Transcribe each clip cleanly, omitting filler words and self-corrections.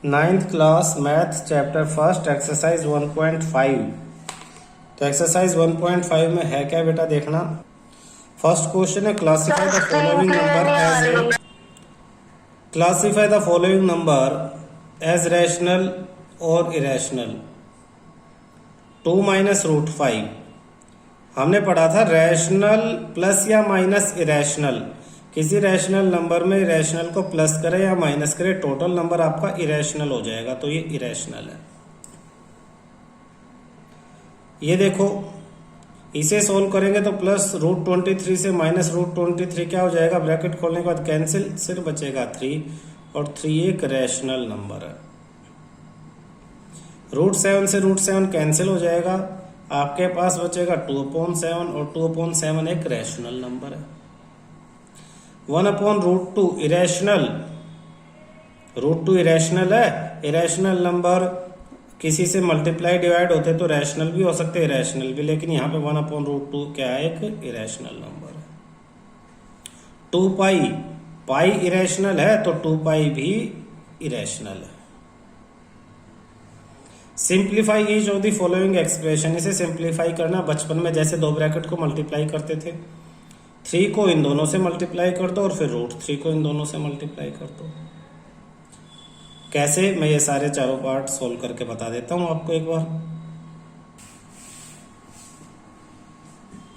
Ninth class math chapter first exercise 1.5। तो exercise 1.5 में है क्या बेटा, देखना। फर्स्ट क्वेश्चन है classify the following number as rational और इरेशनल। 2 माइनस रूट 5 हमने पढ़ा था, रैशनल प्लस या माइनस इरेशनल। किसी रैशनल नंबर में इरेशनल को प्लस करे या माइनस करे, टोटल नंबर आपका इरेशनल हो जाएगा, तो ये इरेशनल है। ये देखो, इसे सोल्व करेंगे तो प्लस रूट 23 से माइनस रूट 23 क्या हो जाएगा, ब्रैकेट खोलने के बाद कैंसिल, सिर्फ बचेगा 3, और 3 एक रैशनल नंबर है। रूट 7 से रूट 7 कैंसिल हो जाएगा, आपके पास बचेगा 2/7, और 2/7 एक रैशनल नंबर है। 1/√2 इरेशनल, √2 इरेशनल है। इरेशनल नंबर किसी से मल्टीप्लाई डिवाइड होते तो रैशनल भी हो सकते, इरेशनल भी, लेकिन यहाँ पे 1/√2 क्या है, एक इरेशनल नंबर है। 2 पाई इरेशनल है, तो 2 पाई भी इरेशनल है। Simplify each of the following expression, इसे सिंप्लीफाई करना। बचपन में जैसे दो ब्रैकेट को मल्टीप्लाई करते थे, 3 को इन दोनों से मल्टीप्लाई कर दो और फिर √3 को इन दोनों से मल्टीप्लाई कर दो। कैसे, मैं ये सारे चारों पार्ट सोल्व करके बता देता हूं आपको एक बार।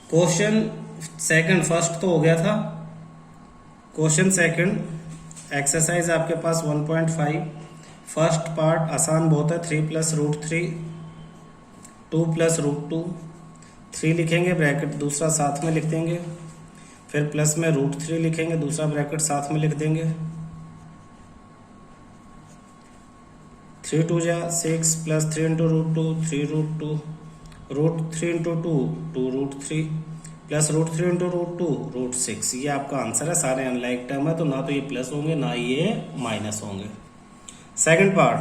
क्वेश्चन सेकंड, फर्स्ट तो हो गया था। क्वेश्चन सेकंड एक्सरसाइज आपके पास 1.5। फर्स्ट पार्ट आसान बहुत है, 3 + √3, 2 + √2, 3 लिखेंगे, ब्रैकेट दूसरा साथ में लिख देंगे, फिर प्लस में √3 लिखेंगे, दूसरा ब्रैकेट साथ में लिख देंगे। 3 × 2 = 6 + 3 × √2 3√2, √3 × 2 2√3 प्लस √3 × √2 √6। ये आपका आंसर है। सारे अनलाइक टर्म है, तो ना तो ये प्लस होंगे ना ये माइनस होंगे। Second part,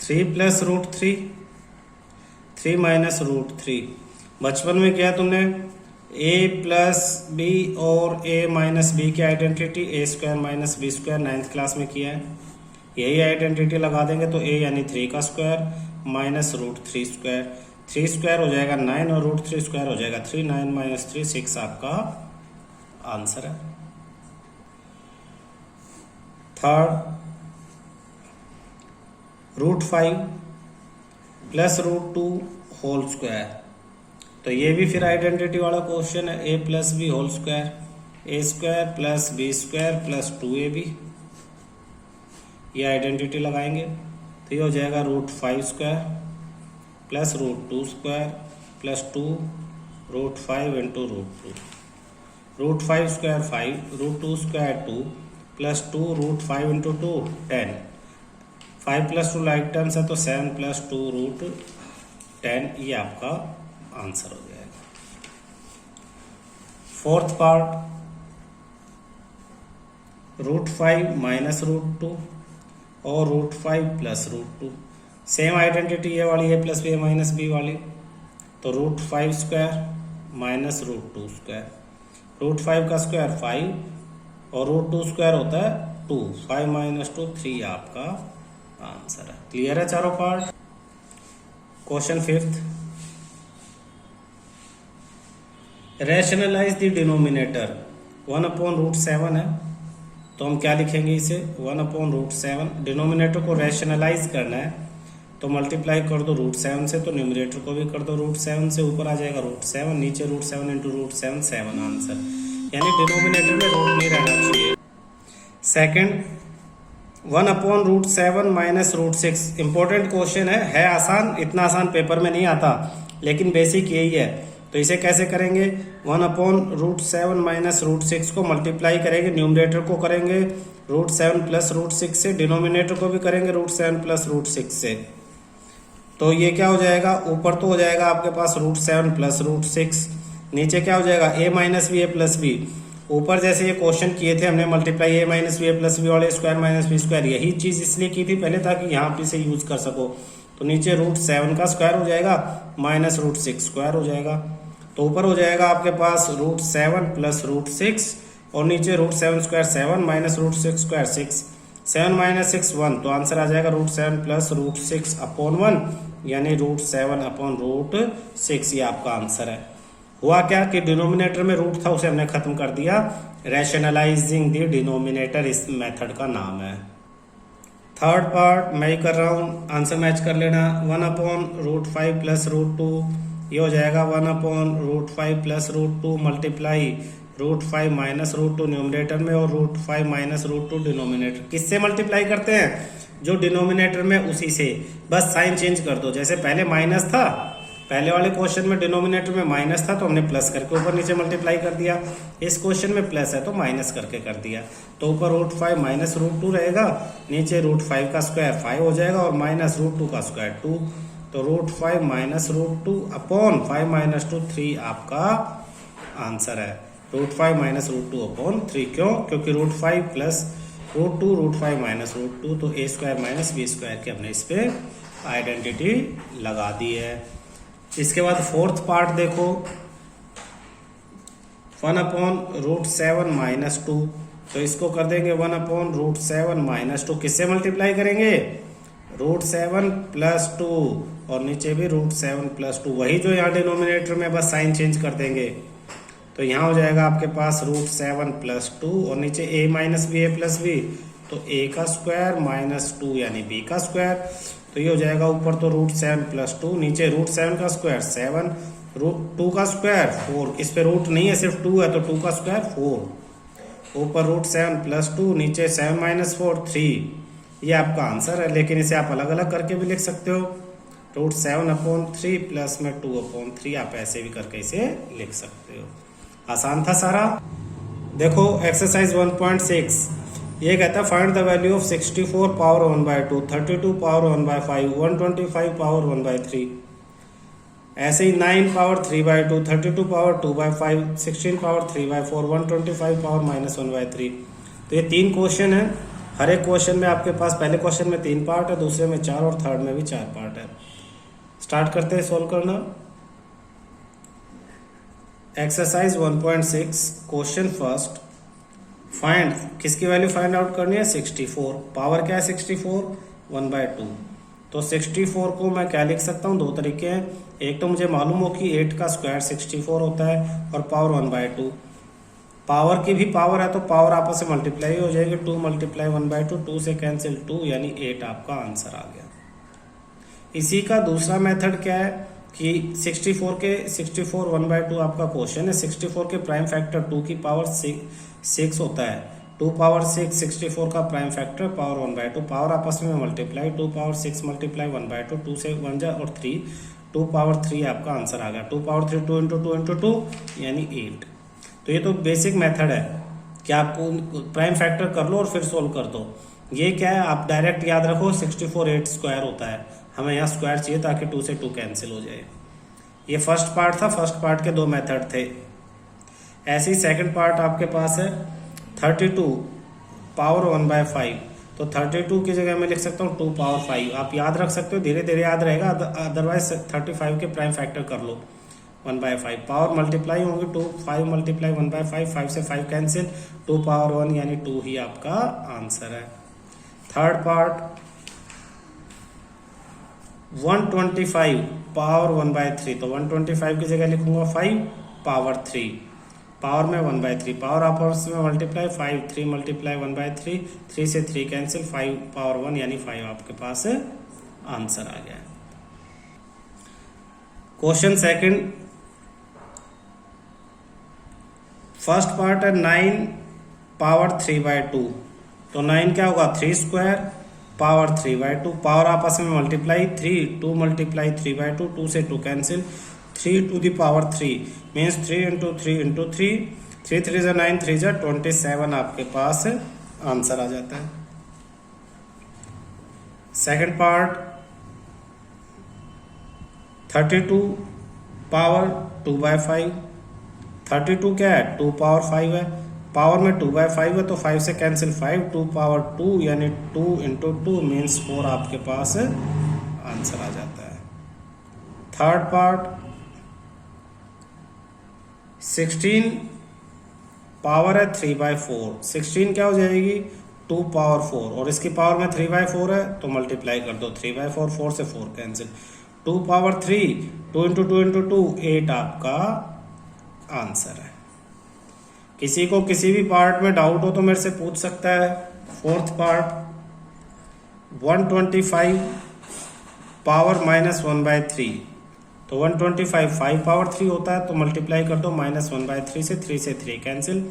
3 + √3, 3 - √3। बचपन में किया तुमने, a + b और a - b की identity a² - b², 9th class में किया है। यही आइडेंटिटी लगा देंगे तो a यानी 3 का स्क्वायर माइनस √3², 3² हो जाएगा 9 और √3² हो जाएगा 3, 9 - 3 6 आपका आंसर है। Third, √5 + √2 whole square. तो ये भी फिर आइडेंटिटी वाला क्वेश्चन है, a + b whole square, a² + b² + 2ab। ये आइडेंटिटी लगाएंगे तो ये हो जाएगा √5² + √2² + 2 √5 × √2, √5² 5, √2² 2 + 2 √5 × 2 10, 5 + 2 लाइक टर्म्स है तो 7 + 2 √10। ये आपका आंसर हो जाएगा। फोर्थ पार्ट, √5 - √2 और √5 + √2। सेम आइडेंटिटी ये वाली, a + b - b वाली, तो √5² - √2², √5 का स्क्वायर 5 और √2² होता है 2, 5 - 2 3 आपका आंसर है। क्लियर है चारों part. Question fifth, rationalise the denominator. 1/√7 है, तो हम क्या लिखेंगे इसे, 1/√7। डिनोमिनेटर को रैशनलाइज करना है तो मल्टीप्लाई कर दो √7 से, तो न्यूमरेटर को भी कर दो √7 से, ऊपर आ जाएगा √7, नीचे √7 × √7 7 आंसर। यानी डिनोमिनेटर में रूट नहीं रहना चाहिए। सेकंड, 1/√7 - √6। इंपॉर्टेंट क्वेश्चन है आसान, इतना आसान पेपर में नहीं आता, लेकिन बेसिक यही है। तो इसे कैसे करेंगे, 1/√7 - √6 को मल्टीप्लाई करेंगे, न्यूमरेटर को करेंगे √7 + √6 से, डिनोमिनेटर को भी करेंगे √7 + √6 से। तो ये क्या हो जाएगा, ऊपर तो हो जाएगा आपके पास √7 + √6, नीचे क्या हो जाएगा a - b a + b। ऊपर जैसे ये क्वेश्चन किए थे हमने multiply a - b a + b और a² - b², यही चीज इसलिए की थी पहले ताकि यहाँ पे से यूज कर सको। तो नीचे √7 का स्क्वायर हो जाएगा माइनस √6² हो जाएगा, तो ऊपर हो जाएगा आपके पास √7 + √6 और नीचे √7² 7 - √6² 6। 7 माइनस 6 1, तो आंसर आ जाएगा √7 प्लस √6/1 यानी √7/√6। ये आपका आंसर है। हुआ क्या कि डिनोमिनेटर में रूट था उसे हमने खत्म कर दिया। रैशनलाइजिंग द डिनोमिनेटर इस मेथड का नाम है। थर्ड पार्ट मैं ही कर रहा हूँ, आंसर मैच कर लेना। 1/√5 प्लस √2, ये हो जाएगा 1/√5 प्लस √2 मल्टीप्लाई √5 माइनस √2 न्यूमरेटर में और √5 माइनस √2 डिनोमिनेटर। किससे मल्टीप्लाई करते हैं? जो डिनोमिनेटर में उसी से, बस साइन चेंज कर दो। जैसे पहले माइनस था, पहले वाले क्वेश्चन में डिनोमिनेटर में माइनस था तो हमने प्लस करके ऊपर नीचे मल्टीप्लाई कर दिया। इस क्वेश्चन में प्लस है तो माइनस करके कर दिया। तो ऊपर √5 माइनस √2 रहेगा, नीचे √5 का स्क्वायर 5 हो जाएगा और माइनस √2 का स्क्वायर 2। तो √5 माइनस √2 अपॉन 5 माइनस 2 3 आपका आंसर है। √5 माइनस √2 अपॉन 3, क्यों? क्योंकि √5 प्लस √2 √5 माइनस √2, तो a² माइनस b² की हमने इस पे आइडेंटिटी लगा दी है। इसके बाद फोर्थ पार्ट देखो, 1/√7 माइनस 2, तो इसको कर देंगे 1/√7 माइनस 2। किससे मल्टीप्लाई करेंगे? √7 प्लस 2 और नीचे भी √7 प्लस 2, वही जो यहाँ डिनोमिनेटर में, बस साइन चेंज कर देंगे। तो यहाँ हो जाएगा आपके पास √7 प्लस 2 और नीचे a minus b a plus b, तो a का स्क्वायर माइनस 2 यानी b का स्क्वायर। तो ये हो जाएगा ऊपर तो √7 प्लस 2, नीचे √7 का स्क्वायर 7, √2 का स्क्वायर 4, इस पे रूट नहीं है सिर्फ 2 है तो 2 का स्क्वायर 4, ऊपर √7 प्लस 2, नीचे 7 माइनस 4 3। ये आपका आंसर है। लेकिन इसे आप अलग अलग करके भी लिख सकते हो, √7/3 प्लस में 2/3, आप ऐसे भी करके इसे लिख सकते हो। आसान था सारा। देखो एक्सरसाइज 1.6, ये कहता है find the value of 64 power 1/2, 32 power 1/5, 125 power 1/3। ऐसे ही 9 पावर 3/2, 32 पावर 2/5, 16 पावर 3/4, 125 पावर -1/3। तो ये 3 क्वेश्चन है। हर एक क्वेश्चन में आपके पास पहले क्वेश्चन में 3 पार्ट है, दूसरे में 4 और थर्ड में भी 4 पार्ट है। स्टार्ट करते हैं सॉल्व करना। एक्सरसाइज 1.6 क्वेश्चन फर्स्ट, फाइंड, किसकी वैल्यू फाइंड आउट करनी है? 64। पावर क्या है 64? 1/2। तो 64 को मैं क्या लिख सकता हूँ? 2 तरीके हैं। एक तो मुझे मालूम हो कि 8 का स्क्वायर 64 होता है और पावर 1/2। पावर की भी पावर है तो पावर आपस में मल्टीप्लाई हो जाएगी, 2 मल्टीप्लाई 1/2, 2 से कैंसिल 2 यानी 8 आपका आंसर आ गया। इसी का दूसरा मेथड क्या है कि 64 1/2 आपका क्वेश्चन है। 64 के प्राइम फैक्टर 2 की पावर 6 होता है। 2 पावर 6 64 का प्राइम फैक्टर पावर 1/2, पावर आपस में मल्टीप्लाई, 2 पावर 6 मल्टीप्लाई 1/2, 2 से 1 जा और 3, 2 पावर 3 आपका आंसर आ गया। 2 पावर 3 2 इंटू 2 इंटू 2 यानी 8। तो ये तो बेसिक मेथड है कि आपको प्राइम फैक्टर कर लो और फिर सोल्व कर दो। ये क्या है, आप डायरेक्ट याद रखो 64 8 स्क्वायर होता है, हमें यहाँ स्क्वायर चाहिए ताकि 2 से 2 कैंसिल हो जाए। ये फर्स्ट पार्ट था। फर्स्ट पार्ट के 2 मेथड थे। ऐसे ही सेकंड पार्ट आपके पास है 32 पावर 1/5, तो 32 की जगह मैं लिख सकता हूँ 2 पावर 5। आप याद रख सकते हो, धीरे धीरे याद रहेगा, अदरवाइज 35 के प्राइम फैक्टर कर लो 1/5। पावर मल्टीप्लाई होंगे 2, 5 मल्टीप्लाई 1/5, 5 से 5 कैंसिल, 2 पावर 1 यानी 2 ही आपका आंसर है। थर्ड पार्ट 125 पावर 1/3, तो 125 की जगह लिखूंगा 5 पावर 3, पावर में 1/3, पावर आपस में मल्टीप्लाई 5, 3 मल्टीप्लाई 1/3, 3 से 3 कैंसिल, 5 पावर 1 यानी 5 आपके पास आंसर आ गया। क्वेश्चन सेकंड, फर्स्ट पार्ट है 9 पावर 3/2, तो 9 क्या होगा 3 स्क्वायर पावर 3/2, पावर आपस में मल्टीप्लाई 3, 2 मल्टीप्लाई 3/2, 2 से 2 cancel, 3 to the power 3 means 3 into 3 into 3, 3 3 जा 9, 3 जा 27 आपके पास आंसर आ जाता है। सेकंड पार्ट 32 पावर 2/5, 32 क्या है 2 पावर 5 है, पावर में 2/5 है तो 5 से कैंसिल 5, 2 पावर 2 यानी 2 इंटू 2 मीन्स 4 आपके पास आंसर आ जाता है। थर्ड पार्ट 16 पावर है 3/4, 16 क्या हो जाएगी 2 पावर 4 और इसकी पावर में 3/4 है तो मल्टीप्लाई कर दो 3/4, 4 से 4 कैंसिल, 2 पावर 3, 2 इंटू 2 इंटू 2 8 आपका आंसर है। किसी को किसी भी पार्ट में डाउट हो तो मेरे से पूछ सकता है। फोर्थ पार्ट 125 पावर -1/3, तो 125 5 पावर 3 होता है तो मल्टीप्लाई कर दो -1/3 से, 3 से 3 कैंसिल,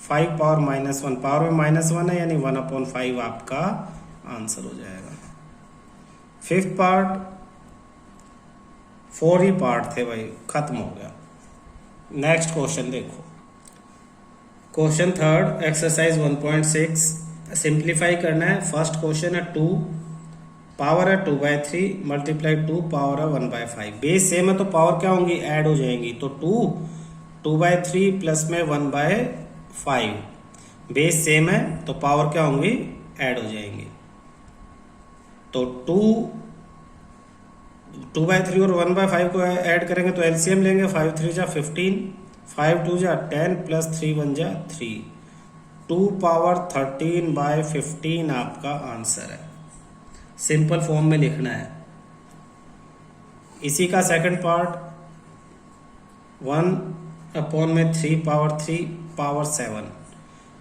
5 पावर -1, पावर में -1 है यानी 1/5 आपका आंसर हो जाएगा। फिफ्थ पार्ट 4 ही पार्ट थे भाई, खत्म हो गया। नेक्स्ट क्वेश्चन देखो, क्वेश्चन थर्ड एक्सरसाइज 1.6 सिंप्लीफाई करना है। फर्स्ट क्वेश्चन है 2 पावर है 2/3 मल्टीप्लाई 2 पावर है 1/5, बेस सेम है तो पावर क्या होंगी, ऐड हो जाएंगी, तो 2/3 प्लस में 1/5, बेस सेम है तो पावर क्या होंगी, ऐड हो जाएंगी। तो 2/3 और 1/5 को ऐड करेंगे तो एलसीएम लेंगे, 5 3 जा 15, 5 2 जा 10 प्लस 3 1 जा 3, 2 पावर 13/15 आपका आंसर है। सिंपल फॉर्म में लिखना है। इसी का second part 1/3 power 3 power 7,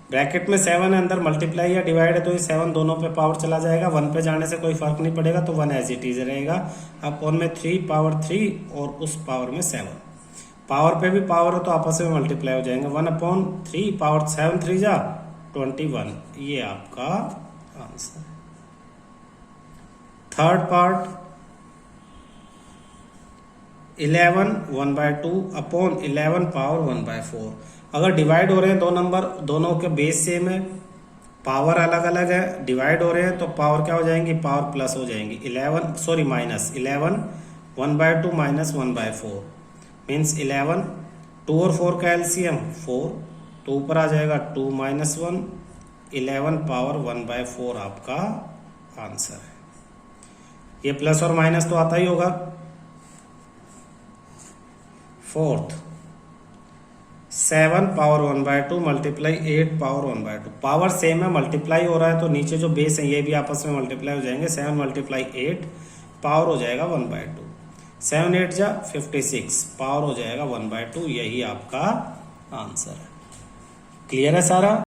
bracket में 7 है, अंदर मल्टीप्लाई या डिवाइड है तो ये 7 दोनों पे पावर चला जाएगा, 1 पे जाने से कोई फर्क नहीं पड़ेगा तो 1 एज इट इज रहेगा। अपॉन में 3 पावर 3 और उस पावर में 7, पावर पे भी पावर हो तो आपस में मल्टीप्लाई हो जाएंगे, 1/3 पावर 7 3 जा 21, ये आपका आंसर है। थर्ड पार्ट 11 1/2 अपॉन 11 पावर 1/4, अगर डिवाइड हो रहे हैं दो नंबर, दोनों के बेस सेम है, पावर अलग अलग है, डिवाइड हो रहे हैं तो पावर क्या हो जाएंगी, पावर प्लस हो जाएंगी, 11 माइनस 11 1/2 माइनस 1/4 मीन्स 11, 2 और 4 का एलसीएम 4, तो ऊपर आ जाएगा 2 - 1, 11 पावर 1/4 आपका आंसर है। ये प्लस और माइनस तो आता ही होगा। Fourth 7 power 1/2 multiply 8 power 1/2, power same है, मल्टीप्लाई हो रहा है तो नीचे जो बेस है ये भी आपस में मल्टीप्लाई हो जाएंगे, 7 मल्टीप्लाई 8 पावर हो जाएगा 1/2, 7 8 जा 56 पावर हो जाएगा 1/2, यही आपका आंसर है। क्लियर है सारा।